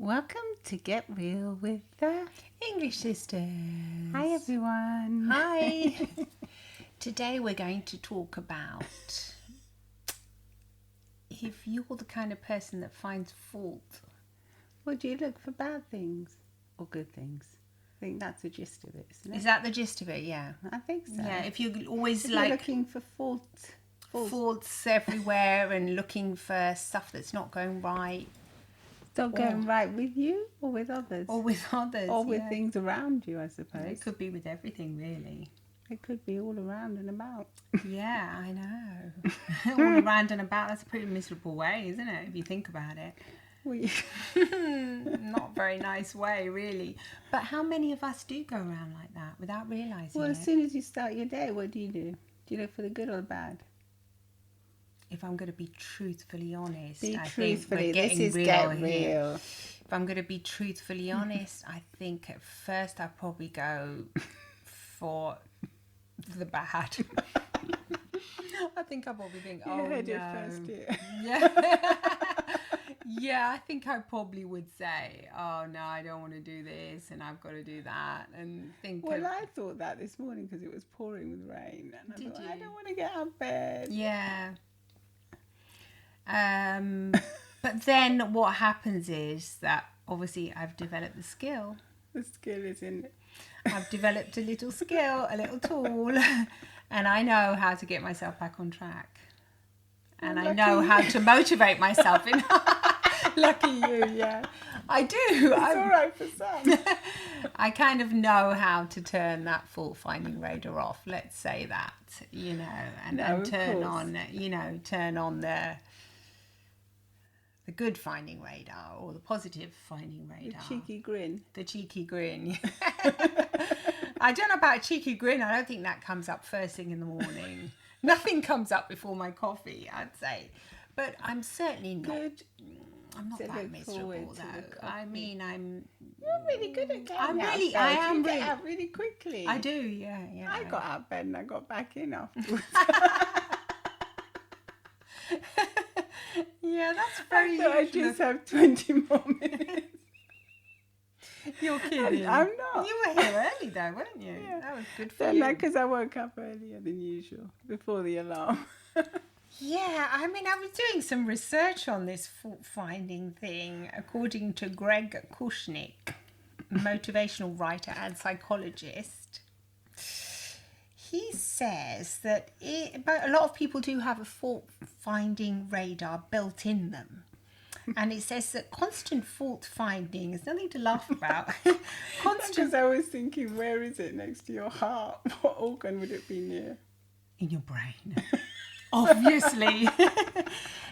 Welcome to Get Real with the English Sisters. Hi everyone. Hi. Today we're going to talk about if you're the kind of person that finds fault. Well, do you look for bad things or good things? I think that's the gist of it, isn't it? Is that the gist of it? Yeah. I think so. Yeah, if you're always If like you're looking for faults everywhere and looking for stuff that's not going right. It's not going right with you or with others. Or with others. Or with things around you, I suppose. It could be with everything, really. It could be all around and about. Yeah, I know. All around and about, that's a pretty miserable way, isn't it, if you think about it? Not a very nice way, really. But how many of us do go around like that without realising it? Well, as soon as you start your day, what do? Do you look for the good or the bad? If I'm going to be truthfully honest, Be I truthfully. think we're This getting is real Get here. Real. If I'm going to be truthfully honest, I think at first I'd probably go for the bad. I think I'll probably think, oh heard no. it first here. Yeah. Yeah, I think I probably would say, oh no, I don't want to do this and I've got to do that, and think Well, I thought that this morning because it was pouring with rain, and I thought, I don't want to get out of bed. Yeah. But then what happens is that obviously I've developed the skill. The skill is in it. I've developed a little skill, a little tool, and I know how to get myself back on track. And I know how to motivate myself. Lucky you, yeah. I do. It's all right for some. I kind of know how to turn that fault-finding radar off. Let's say that, and turn on, turn on the good finding radar or the positive finding radar. The cheeky grin. The cheeky grin. I don't know about a cheeky grin. I don't think that comes up first thing in the morning. Nothing comes up before my coffee, I'd say. But I'm certainly not. Good. I'm not that miserable, though. I mean, You're really good at getting I am you really. get out really quickly. I do, yeah. I got out of bed and I got back in afterwards. Yeah, that's very. I just have 20 more minutes. You're kidding. I'm not. You were here early, though, weren't you? Yeah. That was good for you. No, because I woke up earlier than usual before the alarm. Yeah, I mean, I was doing some research on this fault-finding thing, according to Greg Kushnick, motivational writer and psychologist. He says that but a lot of people do have a fault-finding radar built in them. And it says that constant fault-finding is nothing to laugh about. Because I was thinking, where is it next to your heart? What organ would it be near? In your brain. Obviously.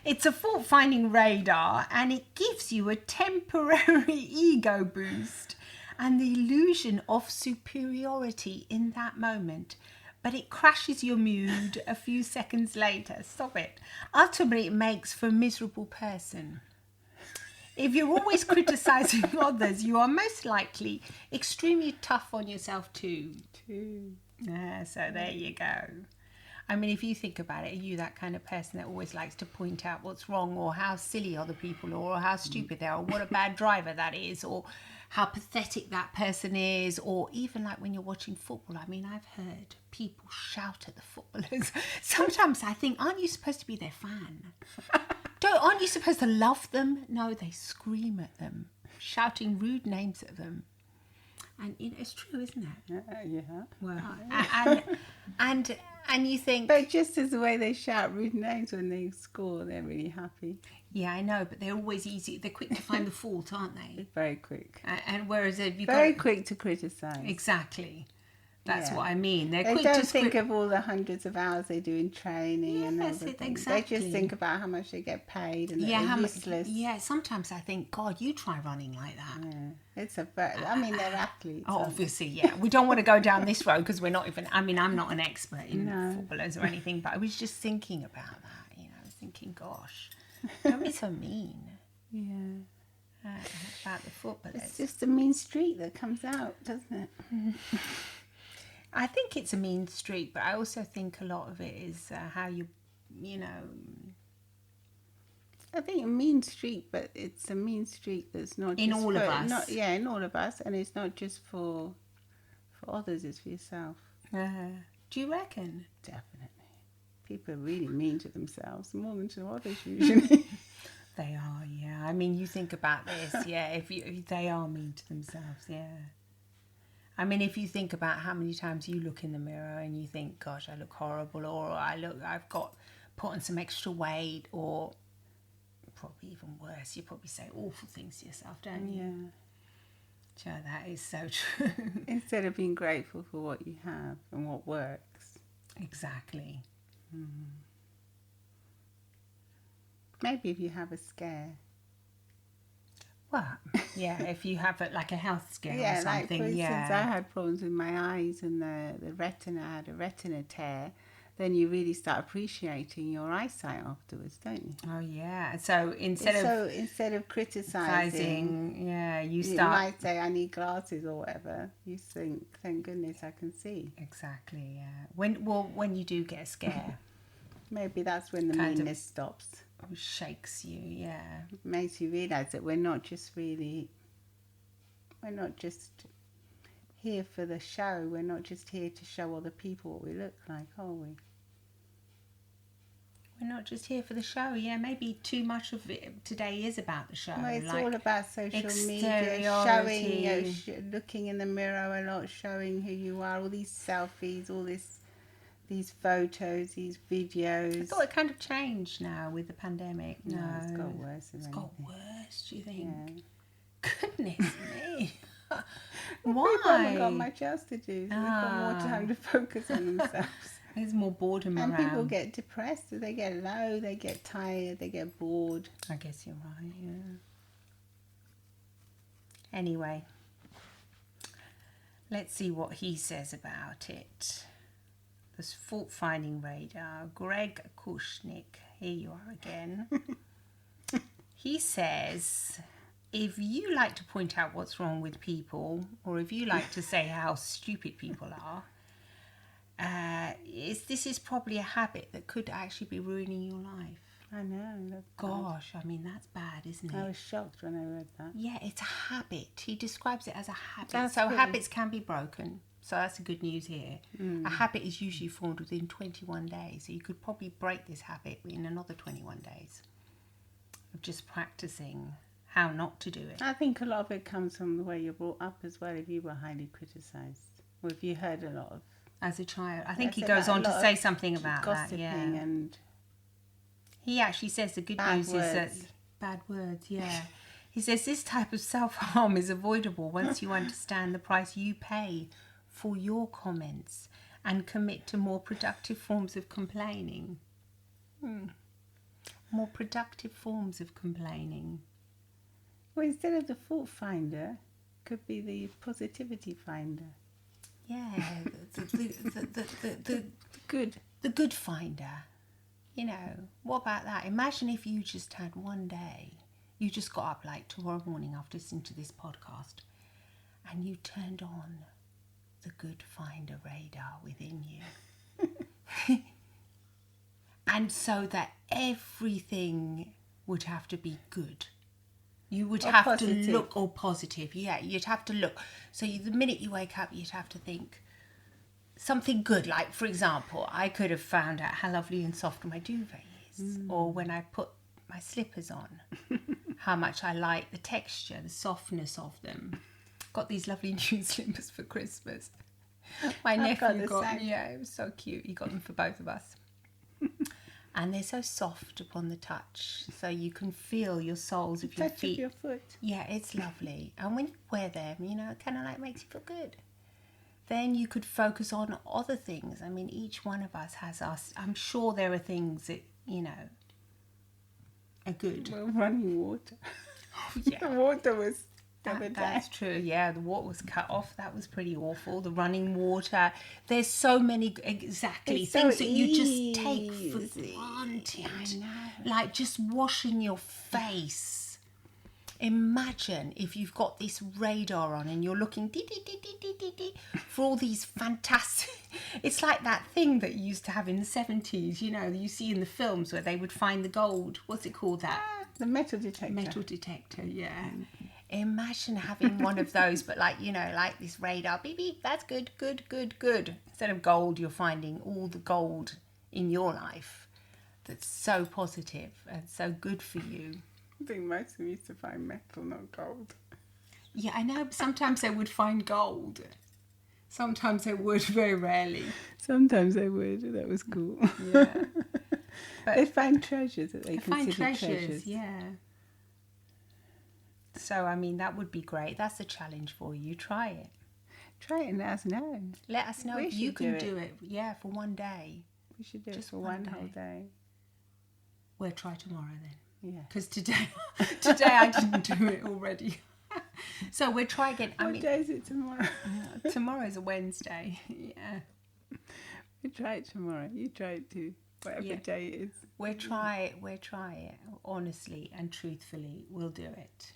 It's a fault-finding radar, and it gives you a temporary ego boost and the illusion of superiority in that moment. But it crashes your mood a few seconds later. Stop it. Ultimately, it makes for a miserable person. If you're always criticising others, you are most likely extremely tough on yourself too. So there you go. I mean, if you think about it, are you that kind of person that always likes to point out what's wrong, or how silly other people are, or how stupid they are, or what a bad driver that is, or how pathetic that person is, or even like when you're watching football? I mean, I've heard people shout at the footballers. Sometimes I think, aren't you supposed to be their fan? Aren't you supposed to love them? No, they scream at them, shouting rude names at them. And it's true, isn't it? Yeah. Well, and you think, but just as the way they shout rude names when they score, they're really happy. Yeah, I know, but they're always easy. They're quick to find the fault, aren't they? Very quick. And whereas if you very quick to criticise. Exactly. That's what I mean. They're they quick don't to think of all the hundreds of hours they do in training and everything. Exactly. They just think about how much they get paid and they're useless. Sometimes I think, God, you try running like that. Yeah. I mean, they're athletes. Obviously, yeah. We don't want to go down this road because we're not even, I mean, I'm not an expert in footballers or anything, but I was just thinking about that. I was thinking, gosh, don't be so mean. Yeah. About the footballers. It's just a mean streak that comes out, doesn't it? I think it's a mean streak, but I also think a lot of it is how you I think a mean streak, but it's a mean streak that's not In just all for, of us. Not, yeah, in all of us, and it's not just for others. It's for yourself. Do you reckon? Definitely. People are really mean to themselves more than to others usually. They are, yeah. I mean, you think about this, yeah. If they are mean to themselves, yeah. I mean, if you think about how many times you look in the mirror and you think, "Gosh, I look horrible," or I've got put on some extra weight," or probably even worse, you probably say awful things to yourself, don't you? Yeah. So that is so true. Instead of being grateful for what you have and what works. Exactly. Maybe if you have a scare. Well, yeah, if you have like a health scare Yeah, or like something, for instance, yeah. I had problems with my eyes and the retina. I had a retina tear. Then you really start appreciating your eyesight afterwards, don't you? Oh, yeah. So instead of criticizing, yeah, you you start... might say, I need glasses or whatever. You think, thank goodness I can see. Exactly, yeah. When you do get a scare, Maybe that's when the Kind of. meanness stops. it shakes you, yeah. It makes you realise that we're not just here for the show. We're not just here to show other people what we look like, are we? We're not just here for the show, yeah. Maybe too much of it today is about the show. Well, it's like all about social media, exteriority. showing, looking in the mirror a lot, showing who you are, all these selfies, all these photos, these videos. I thought it kind of changed now with the pandemic. No, it's got worse. It's got worse, do you think? Yeah. Goodness me. People Why? haven't got much else to do. So they've got more time to focus on themselves. There's more boredom And around. people get depressed, they get low, they get tired, they get bored. I guess you're right, yeah. Anyway, let's see what he says about it. This fault-finding radar, Greg Kushnick. Here you are again. He says, if you like to point out what's wrong with people, or if you like to say how stupid people are, this is probably a habit that could actually be ruining your life. I know. That's Gosh, I mean, that's bad, isn't bad. I it? was shocked when I read that. Yeah, it's a habit. He describes it as a habit. That's so good. habits can be broken. So that's the good news here. A habit is usually formed within 21 days. So you could probably break this habit in another 21 days of just practicing how not to do it. I think a lot of it comes from the way you're brought up as well. If you were highly criticised, or if you heard a lot of As a child. I think he That's goes about on a to lot say of something about that. gossiping Yeah. and He actually says the good Bad news is that... words. Bad words, yeah. He says this type of self-harm is avoidable once you understand the price you pay for your comments and commit to more productive forms of complaining. More productive forms of complaining. well, instead of the fault finder, could be the positivity finder. Yeah, the Good. the good finder. You know, what about that? Imagine if you just had one day, you just got up like tomorrow morning after listening to this podcast and you turned on the good finder radar within you. And so that everything would have to be good. You would Or have positive. to look, or positive, yeah, you'd have to look. So the minute you wake up, you'd have to think something good. Like, for example, I could have found out how lovely and soft my duvet is. Or when I put my slippers on, how much I like the texture, the softness of them. Got these lovely new slippers for Christmas. My I've got nephew the got same. me, yeah, it was so cute. He got them for both of us. And they're so soft upon the touch, so you can feel your soles of your Touch feet. of your foot. Yeah, it's lovely. And when you wear them, you know, it kind of like makes you feel good. Then you could focus on other things. I mean, each one of us has us. I'm sure there are things that, you know, are good. Well, running water. Yeah. The water was the other day. That's true. Yeah, the water was cut off. That was pretty awful. The running water. There's so many exactly It's things so that you just take for easy. granted. I know. Like just washing your face. Imagine if you've got this radar on and you're looking for all these fantastic... It's like that thing that you used to have in the 70s, you know, you see in the films where they would find the gold. What's it called, that? The metal detector. Metal detector, yeah. Imagine having one of those, but like this radar, beep, beep, that's good, good, good, good. Instead of gold, you're finding all the gold in your life that's so positive and so good for you. I think most of them used to find metal, not gold. Yeah, I know. Sometimes they would find gold. Sometimes they would, very rarely. Sometimes they would. That was cool. Yeah. But they find treasures that they find consider treasures. Yeah. So, I mean, that would be great. That's a challenge for you. Try it. Try it and let us know. Let us know if you can do it. Yeah, for one day. We should do it for one whole day. We'll try tomorrow then. Yeah. Because today I didn't do it already. So we'll try again. What day is it tomorrow? Tomorrow's a Wednesday. Yeah. We'll try it tomorrow. You try it too. Whatever day it is. We'll try it. Honestly and truthfully, we'll do it.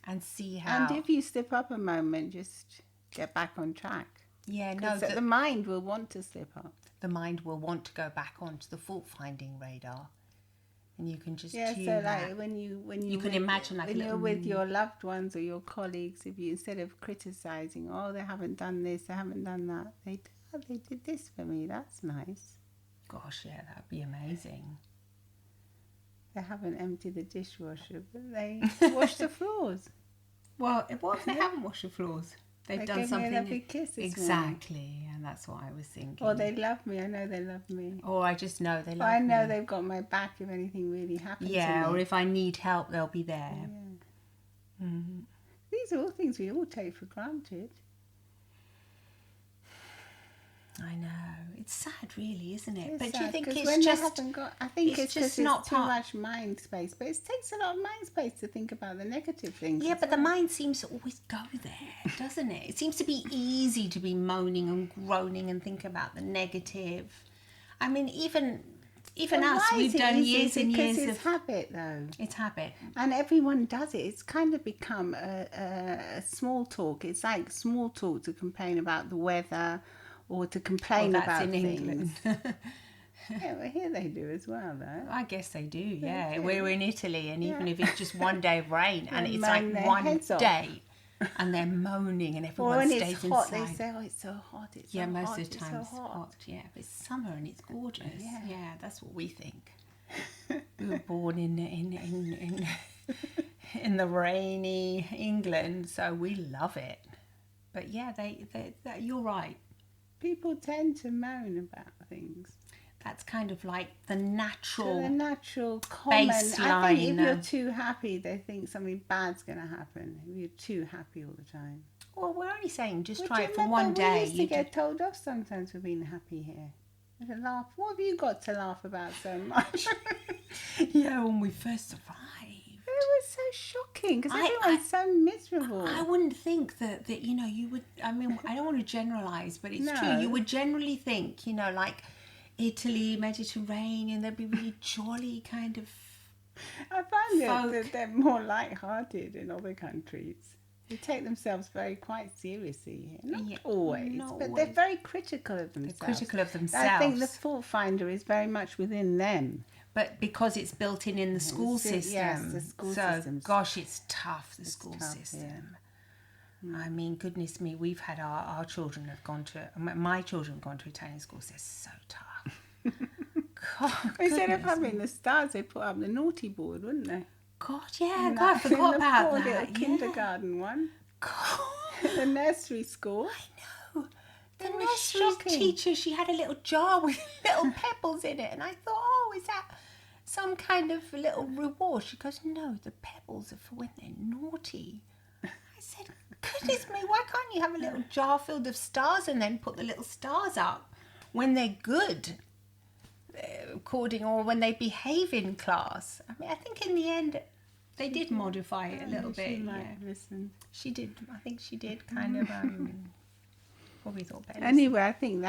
And see how. And if you slip up a moment, just get back on track. Yeah, no. The mind will want to slip up. The mind will want to go back onto the fault-finding radar. And you can just tune so that. like when you can imagine like when you're with your loved ones or your colleagues, if you instead of criticizing, oh, they haven't done this, they haven't done that, they did this for me, that's nice. Gosh, yeah, that'd be amazing. They haven't emptied the dishwasher, but they washed the floors. Well, what if they haven't washed the floors? They've done something. Me a lovely kiss this exactly, morning. And that's what I was thinking. Or they love me. I know they love me. Or I just know they love me. I know they've got my back if anything really happens. Yeah, to me. or if I need help, they'll be there. Yeah. Mm-hmm. These are all things we all take for granted. I know. It's sad, really, isn't it? It's but sad, do you think it's it's just... I think it's just not too much mind space. But it takes a lot of mind space to think about the negative things. Yeah, but the mind seems to always go there, doesn't it? It seems to be easy to be moaning and groaning and think about the negative. I mean, even us, we've done years and years of... It's habit, though. It's habit. And everyone does it. It's kind of become a small talk. It's like small talk to complain about the weather or to complain about in things. England. Yeah, well, here they do as well, though. I guess they do, yeah. They do. We're in Italy, and even if it's just one day of rain, and it's moan like their one heads off. day, and they're moaning, and Or everyone when stays it's hot, inside. they say, oh, it's so hot, it's so yeah, hot, most of the time it's so hot. Yeah, but it's summer and it's gorgeous. Yeah. Yeah, that's what we think. We were born in the rainy England, so we love it. But yeah, you're right. People tend to moan about things. That's kind of like the natural common baseline. I think if you're too happy, they think something bad's going to happen. If you're too happy all the time. Well, we're only saying just Well, try do you it for remember one day. We used to get told off sometimes for being happy here. And to laugh. What have you got to laugh about so much? Yeah, when we first arrived. It was so shocking because everyone's so miserable. I wouldn't think that you would. I mean, I don't want to generalise, but it's true. You would generally think, like Italy, Mediterranean, they'd be really jolly kind of. I find that they're more light-hearted in other countries. They take themselves quite seriously. Not always, but they're very critical of themselves. I think the fault finder is very much within them. But because it's built in the school system. Yes, the school system. Gosh, it's tough, the school system. Yeah. I mean, goodness me, we've had our children have gone to, my children have gone to Italian schools. They're so tough. God, instead of having the stars, they put up the naughty board, wouldn't they? God, yeah, I forgot about that. Little kindergarten one. God. The nursery school. I know. The nursery teacher, she had a little jar with little pebbles in it, and I thought, oh, is that some kind of little reward? She goes, no, the pebbles are for when they're naughty. I said, goodness me, why can't you have a little jar filled of stars and then put the little stars up when they're good, or when they behave in class? I mean, I think in the end they did modify it a little bit. Listen. She did. I think she did kind of. Probably thought better. Anyway, I think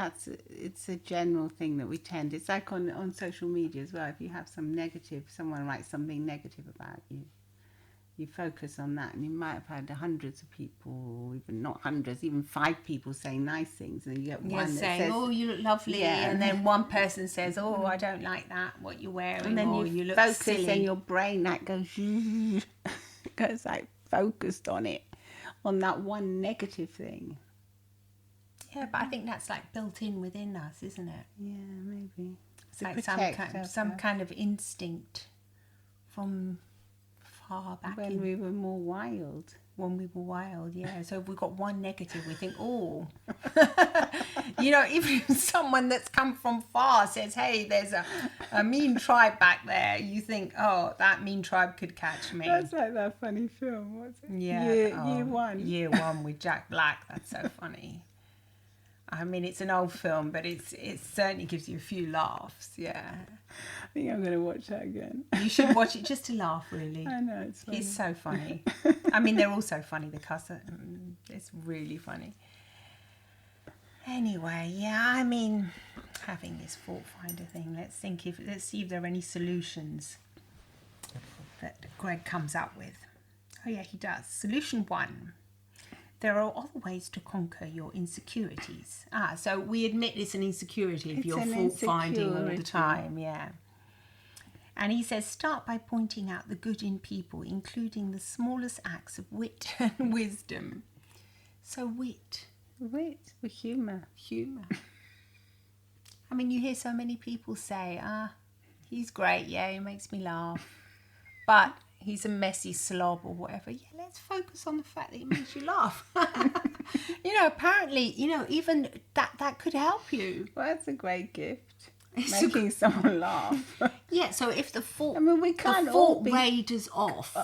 it's a general thing that we tend. It's like on social media as well. If you have someone writes something negative about you, You focus on that, and you might have had hundreds of people, or even not hundreds, even 5 people saying nice things, and you get one that saying, says, "Oh, you look lovely," and then one person says, "Oh, I don't like that. What you're wearing," and then you look focus, silly. and your brain that goes, goes like focused on it, on that one negative thing. Yeah, but I think that's like built in within us, isn't it? Yeah, maybe. It's like some kind of instinct from far back when we were more wild. When we were wild, yeah. So if we've got one negative, we think, oh. You know, if someone that's come from far says, hey, there's a mean tribe back there, you think, oh, that mean tribe could catch me. That's like that funny film, what's it? Yeah. Year One. Year One with Jack Black. That's so funny. I mean, it's an old film, but it certainly gives you a few laughs, yeah. I think I'm going to watch that again. You should watch it just to laugh, really. I know, it's funny. He's so funny. I mean, they're all so funny, the cousin. It's really funny. Anyway, yeah, I mean, having this fault finder thing, let's see if there are any solutions that Greg comes up with. Oh, yeah, he does. Solution 1. There are other ways to conquer your insecurities. So we admit it's an insecurity if you're fault-finding all the time, yeah. And he says, start by pointing out the good in people, including the smallest acts of wit and wisdom. So wit. Wit, with humour. Humour. I mean, you hear so many people say, he's great, yeah, he makes me laugh. But he's a messy slob or whatever. Yeah, let's focus on the fact that he makes you laugh. You know, apparently, you know, even that could help you. Well, that's a great gift. Making someone laugh. Yeah, so if the fault, I mean, we can't the all fault be raiders off,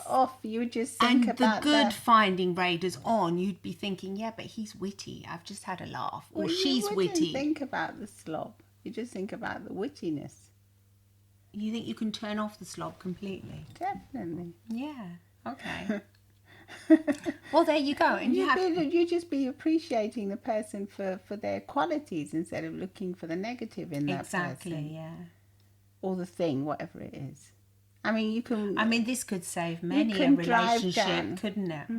you just think and about the good finding raiders on, you'd be thinking, yeah, but he's witty. I've just had a laugh, or she's witty. You think about the slob. You just think about the wittiness. You think you can turn off the slob completely? Definitely. Yeah. Okay. Well, there you go. And you just be appreciating the person for their qualities instead of looking for the negative in that person. Exactly, yeah. Or the thing, whatever it is. I mean, you can... I mean, this could save many a relationship, couldn't it?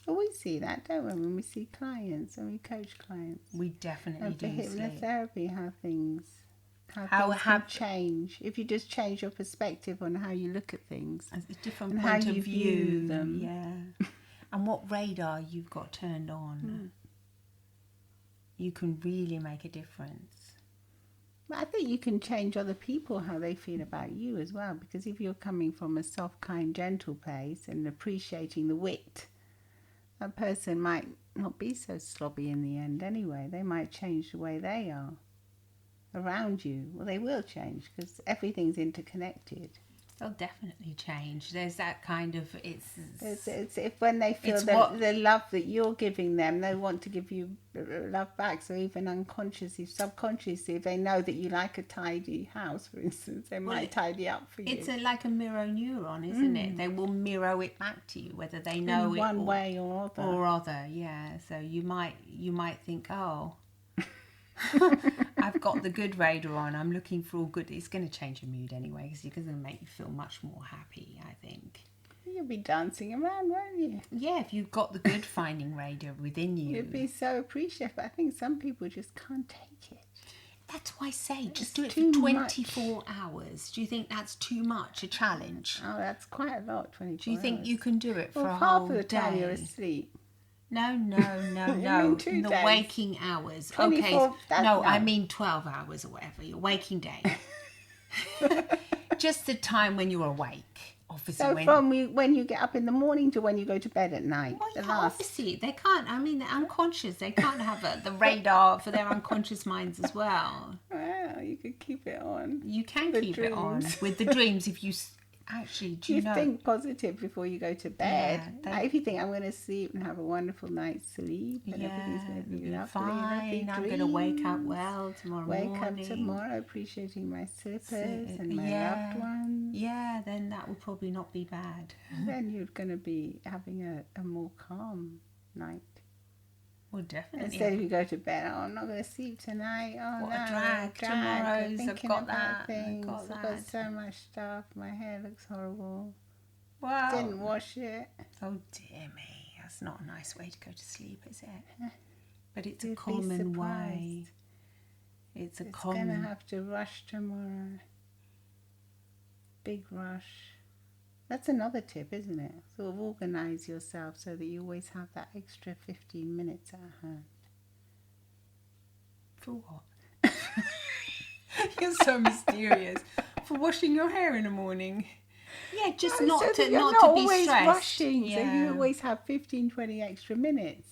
Well, we see that, don't we, when we see clients and we coach clients. We definitely do. And for hypnotherapy, how things can change. If you just change your perspective on how you look at things. A different point of view. Them. Yeah. And what radar you've got turned on. You can really make a difference. But I think you can change other people, how they feel about you as well. Because if you're coming from a soft, kind, gentle place and appreciating the wit, that person might not be so slobby in the end anyway. They might change the way they are around you. Well, they will change because everything's interconnected. They'll definitely change. There's that kind of it's if when they feel the love that you're giving them, they want to give you love back. So even unconsciously, subconsciously, if they know that you like a tidy house, for instance, they might tidy up for you. It's like a mirror neuron, isn't it? They will mirror it back to you, whether they know in one way or other. Yeah. So you might think, oh, I've got the good radar on. I'm looking for all good. It's going to change your mood anyway, because it's going to make you feel much more happy, I think. You'll be dancing around, won't you? Yeah, if you've got the good finding radar within you. You'd be so appreciative. But I think some people just can't take it. That's why I say just do it for 24 hours. Do you think that's too much, a challenge? Oh, that's quite a lot, 24 hours. Do you think you can do it for a whole half of the time day? You're asleep. No. In 2 days. Waking hours. 24, okay. No, I mean 12 hours or whatever. Your waking day. Just the time when you're awake. Obviously, so from when you get up in the morning to when you go to bed at night. Well, yeah, obviously they can't. I mean, they're unconscious. They can't have the radar for their unconscious minds as well. Well, you could keep it on. You can keep it on with the dreams if you. Actually, do you know? Think positive before you go to bed. Yeah, if you think I'm going to sleep and have a wonderful night's sleep, and everything's going to be lovely, fine. I'm going to wake up well tomorrow morning. Wake up tomorrow appreciating my slippers and my loved ones. Yeah, then that will probably not be bad. Then you're going to be having a more calm night. Well, definitely. Instead of you go to bed, I'm not going to sleep tonight. Oh, what a drag. Tomorrow's, I've got that. I've got so much stuff. My hair looks horrible. Wow. Didn't wash it. Oh dear me, that's not a nice way to go to sleep, is it? But it's You'd a common be way. It's going to have to rush tomorrow. Big rush. That's another tip, isn't it? Sort of organise yourself so that you always have that extra 15 minutes at hand. For what? You're so mysterious. For washing your hair in the morning. Yeah, just not to be always stressed. Rushing, yeah. So you always have 15, 20 extra minutes.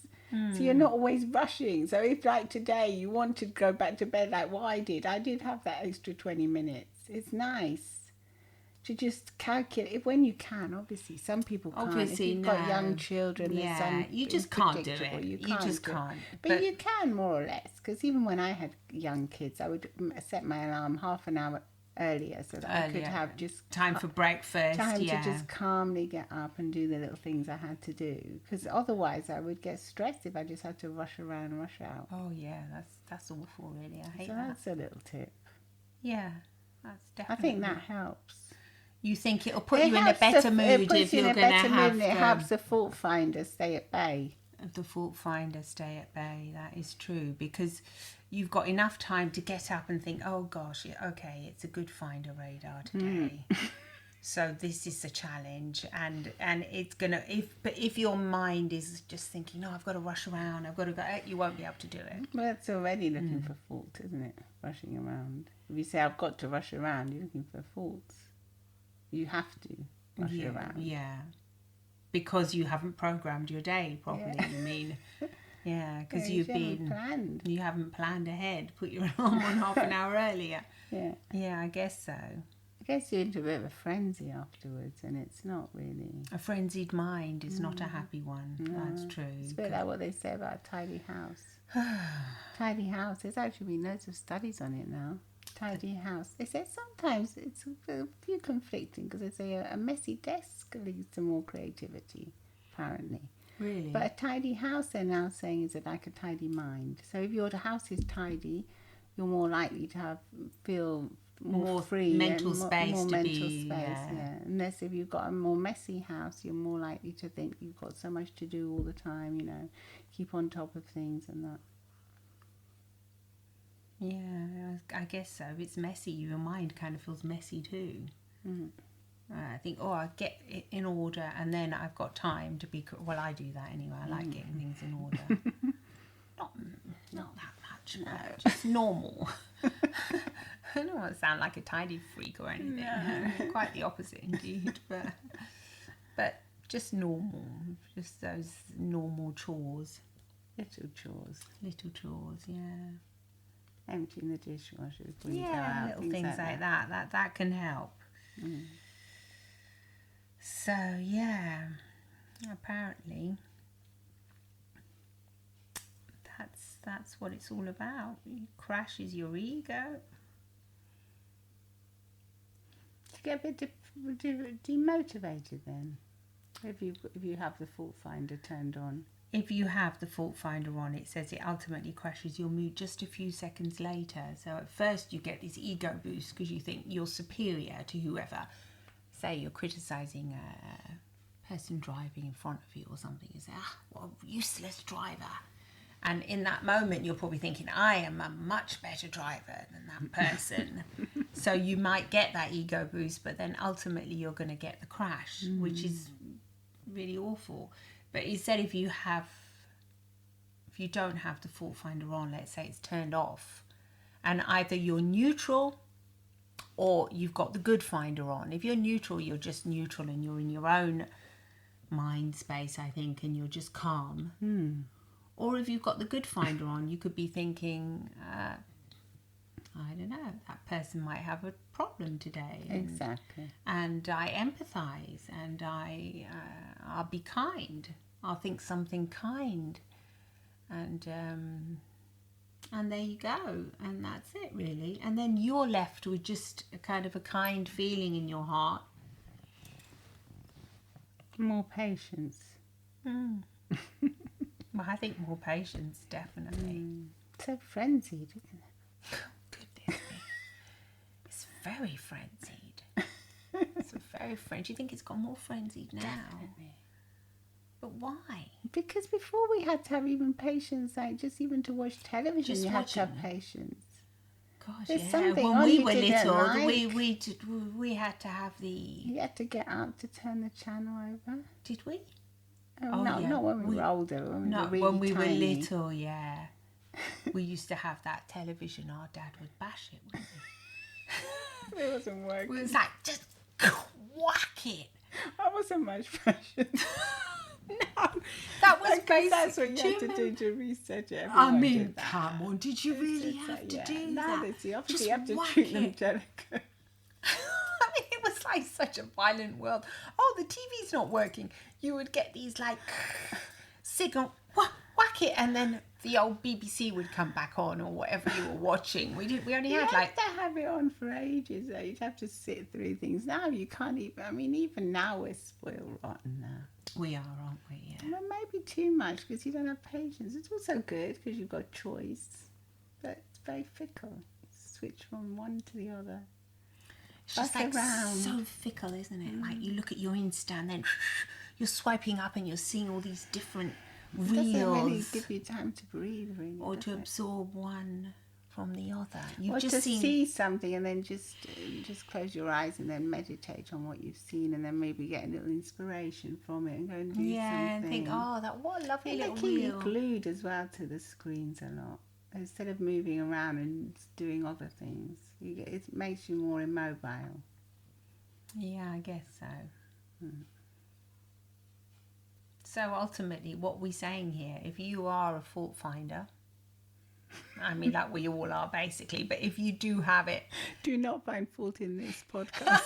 So you're not always rushing. So if like today you want to go back to bed like what I did have that extra 20 minutes. It's nice to just calculate it when you can. Obviously, some people can't. Obviously, if you've got young children, you just can't do it. You just can't. But you can more or less, because even when I had young kids, I would set my alarm half an hour earlier so that I could have just time for breakfast. Time to just calmly get up and do the little things I had to do. Because otherwise, I would get stressed if I just had to rush around and rush out. Oh yeah, that's awful. Really, I hate that. So that's a little tip. Yeah, that's definitely. I think that helps. You think it'll put you in a better mood if you're going to have... It helps the fault finder stay at bay. The fault finder stay at bay, that is true. Because you've got enough time to get up and think, oh gosh, okay, it's a good finder radar today. So this is a challenge. And it's going to... If your mind is just thinking, no, I've got to rush around, I've got to go... You won't be able to do it. Well, it's already looking for fault, isn't it? Rushing around. If you say, I've got to rush around, you're looking for faults. You have to rush around. Yeah. Because you haven't programmed your day properly, you mean. Yeah, because you haven't planned ahead. Put your alarm on half an hour earlier. Yeah. Yeah, I guess so. I guess you're into a bit of a frenzy afterwards, and it's not really... A frenzied mind is not a happy one. No. That's true. It's a bit like what they say about a tidy house. Tidy house. There's actually been loads of studies on it now. Tidy house. They say sometimes it's a few conflicting, because they say a messy desk leads to more creativity, apparently. Really? But a tidy house, they're now saying, is like a tidy mind. So if your house is tidy, you're more likely to feel more free, mental space, more mental space. Yeah. Unless if you've got a more messy house, you're more likely to think you've got so much to do all the time. Keep on top of things and that. Yeah, I guess so. If it's messy, your mind kind of feels messy too. I think, I get it in order, and then I've got time to be... Well, I do that anyway. I like getting things in order. Not that much, but just normal. I don't want to sound like a tidy freak or anything. No. Quite the opposite, indeed. But just normal. Just those normal chores. Little chores, yeah. Emptying the dishwasher. Little things like that. That can help. So, yeah. Apparently, that's what it's all about. It crashes your ego. You get a bit demotivated then, if you have the fault finder turned on. If you have the fault finder on, it says it ultimately crashes your mood just a few seconds later. So at first you get this ego boost because you think you're superior to whoever. Say you're criticising a person driving in front of you or something. You say, what a useless driver. And in that moment, you're probably thinking, I am a much better driver than that person. So you might get that ego boost, but then ultimately you're going to get the crash, which is really awful. But instead, if you don't have the fault finder on, let's say it's turned off, and either you're neutral or you've got the good finder on. If you're neutral, you're just neutral and you're in your own mind space, I think, and you're just calm. Or if you've got the good finder on, you could be thinking, I don't know, that person might have a problem today. Exactly. And I empathise, and I'll be kind. I'll think something kind. And there you go. And that's it, really. And then you're left with just a kind of a kind feeling in your heart. More patience. Well, I think more patience, definitely. So frenzied, isn't it? Goodness me. It's very frenzied. It's very frenzied. You think it's got more frenzied now? Definitely. But why? Because before we had to have even patience, like just even to watch television, you had to have patience. Gosh, There's yeah. something When on we you were didn't little, like. we had to have the. You had to get up to turn the channel over. Did we? Oh, no, not when we were older. When we were really tiny. Little, yeah. We used to have that television. Our dad would bash it, wouldn't he? It wasn't working. It was like, just whack it. That wasn't much pressure. No, that was basically. That's what you had to do to research it. I mean, come on, did you really have to do that? No, you have to treat them delicate. I mean, it was like such a violent world. Oh, the TV's not working. You would get these like signal, whack it, and then the old BBC would come back on or whatever you were watching. We only had like. You had to have it on for ages. Though. You'd have to sit through things. Now you can't even. I mean, even now we're spoiled rotten now. We are, aren't we? Yeah. Well, maybe too much because you don't have patience. It's also good because you've got choice, but it's very fickle. Switch from one to the other. It's just like so fickle, isn't it? Like you look at your Insta and then you're swiping up and you're seeing all these different reels. It doesn't really give you time to breathe, really. Or to absorb one from the other. Or just see something and then just close your eyes and then meditate on what you've seen and then maybe get a little inspiration from it and go and do something. Yeah, and think, what a lovely little reel. They keep you glued as well to the screens a lot. Instead of moving around and doing other things, it makes you more immobile. Yeah, I guess so. So ultimately, what we're saying here, if you are a fault finder, I mean, like we all are basically, but if you do have it... Do not find fault in this podcast.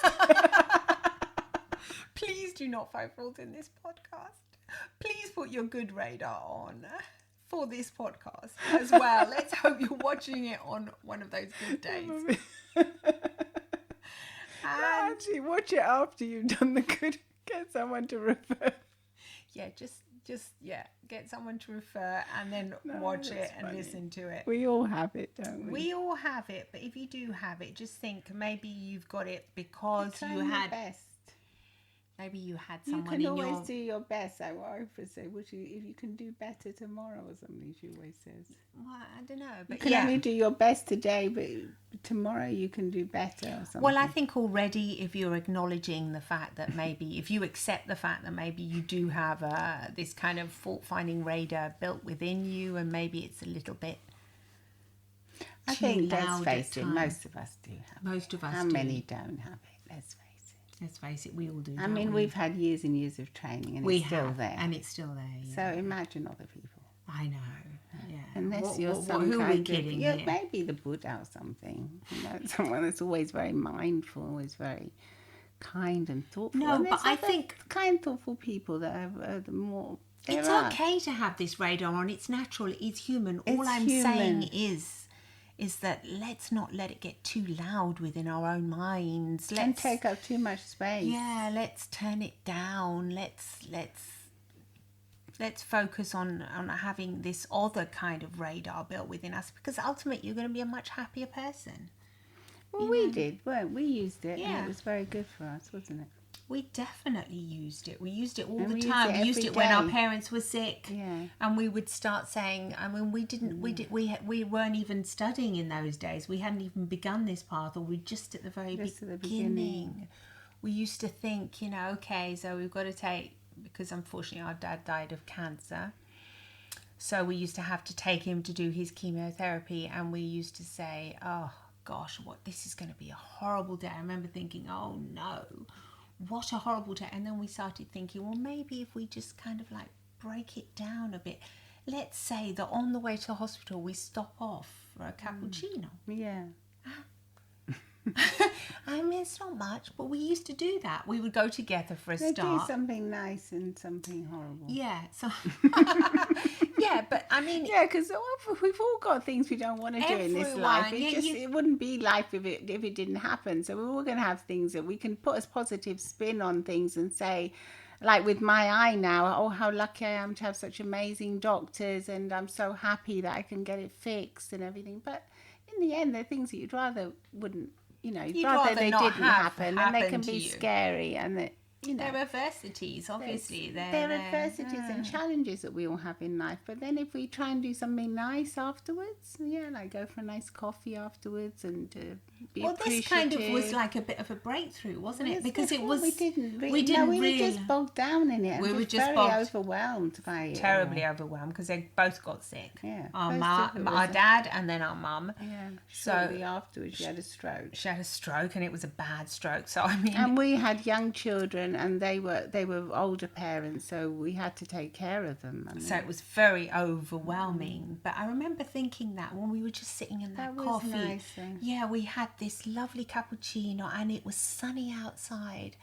Please do not find fault in this podcast. Please put your good radar on for this podcast as well. Let's hope you're watching it on one of those good days. Actually, watch it after you've done the good. Get someone to refer. Yeah, just get someone to refer and then watch it and listen to it. We all have it, don't we? We all have it, but if you do have it, just think maybe you've got it because you had best. Maybe you had someone in your... You can always do your best. Like what Oprah said, if you can do better tomorrow or something, she always says. Well, I don't know. But you can only do your best today, but tomorrow you can do better or something. Well, I think already if you're acknowledging the fact that maybe, if you accept the fact that maybe you do have this kind of fault-finding radar built within you and maybe it's a little bit I think, let's face it, most of us do have Most of us do. How many don't have it? Let's face it. Let's face it, we all do. I mean, we've had years and years of training, and it's still there. And it's still there. Yeah. So imagine other people. I know. Yeah. Unless you're who are we kidding? Yeah, maybe the Buddha or something. You know, someone that's always very mindful, always very kind and thoughtful. No, and but I think kind, thoughtful people that are the more. It's okay to have this radar on. It's natural. It's human. All I'm saying is that let's not let it get too loud within our own minds. And take up too much space. Yeah, let's turn it down. Let's focus on having this other kind of radar built within us, because ultimately you're going to be a much happier person. Well, we did, weren't we? We used it, and it was very good for us, wasn't it? We definitely used it. We used it all the time. We used it when our parents were sick, and we would start saying. I mean, we weren't even studying in those days. We hadn't even begun this path, or we just at the very beginning. We used to think, okay, so we've got to take, because unfortunately our dad died of cancer. So we used to have to take him to do his chemotherapy, and we used to say, oh gosh, this is going to be a horrible day. I remember thinking, oh no. What a horrible day. And then we started thinking, well, maybe if we just kind of like break it down a bit. Let's say that on the way to the hospital we stop off for a cappuccino. Yeah. I mean, it's not much, but we used to do that. We would go together for a start. Do something nice and something horrible. Yeah. So yeah, but I mean... Yeah, because we've all got things we don't want to do in this life. It wouldn't be life if it didn't happen. So we're all going to have things that we can put a positive spin on things and say, like with my eye now, oh, how lucky I am to have such amazing doctors, and I'm so happy that I can get it fixed and everything. But in the end, they're things that you'd rather wouldn't you'd rather they didn't happen, and they can be scary, and that. There are adversities, obviously. There are adversities and challenges that we all have in life. But then if we try and do something nice afterwards, like go for a nice coffee afterwards and be appreciative. Well, this kind of was like a bit of a breakthrough, wasn't it? Because it was... We were just bogged down in it. We were just very overwhelmed by it. Terribly overwhelmed because they both got sick. Yeah. Our dad and then our mum. Yeah. Shortly afterwards, she had a stroke. She had a stroke, and it was a bad stroke. So, I mean... And we had young children, and they were older parents, so we had to take care of them. So it was very overwhelming. But I remember thinking that when we were just sitting in that coffee. Was nice, yeah, we had this lovely cappuccino, and it was sunny outside.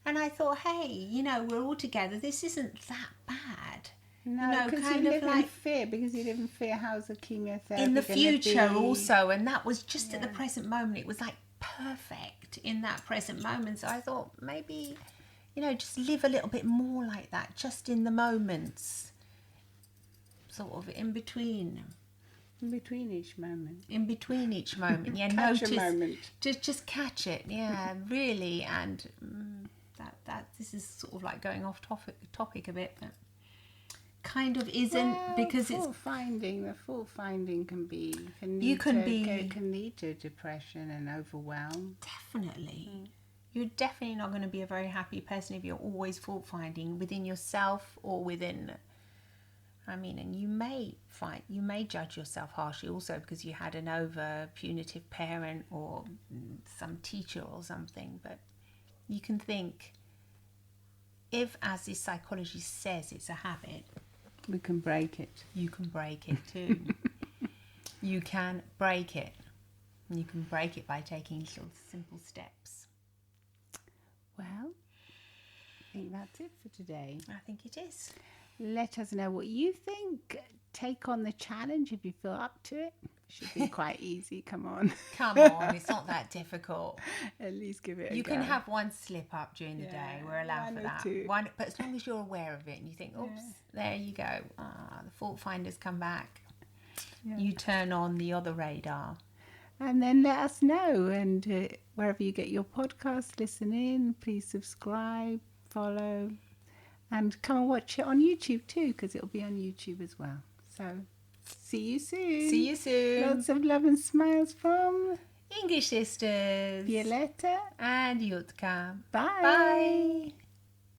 And I thought, hey, we're all together. This isn't that bad. No, because you live in fear. Because you live in fear. How's the chemotherapy in the future also? And that was just at the present moment. It was like perfect in that present moment. So I thought maybe. Just live a little bit more like that, just in the moments, sort of in between. In between each moment. In between each moment, yeah. Catch a moment. Just catch it, yeah, really. And that this is sort of like going off topic a bit, but kind of isn't because it's the fault finding can lead to depression and overwhelm. Definitely. You're definitely not going to be a very happy person if you're always fault-finding within yourself or within... and you may judge yourself harshly also because you had an over-punitive parent or some teacher or something. But you can think, if, as this psychology says, it's a habit... We can break it. You can break it too. You can break it. You can break it by taking little simple steps. Well, I think that's it for today. I think it is. Let us know what you think. Take on the challenge if you feel up to it. It should be quite easy. Come on. Come on. It's not that difficult. At least give it a go. You can have one slip up during the day. We're allowed for that. One, but as long as you're aware of it and you think, oops, there you go. The fault finders come back. Yeah. You turn on the other radar. And then let us know. And wherever you get your podcast, listen in. Please subscribe, follow, and come and watch it on YouTube too, because it'll be on YouTube as well. So, see you soon. See you soon. Lots of love and smiles from English sisters Violetta and Yutka. Bye. Bye.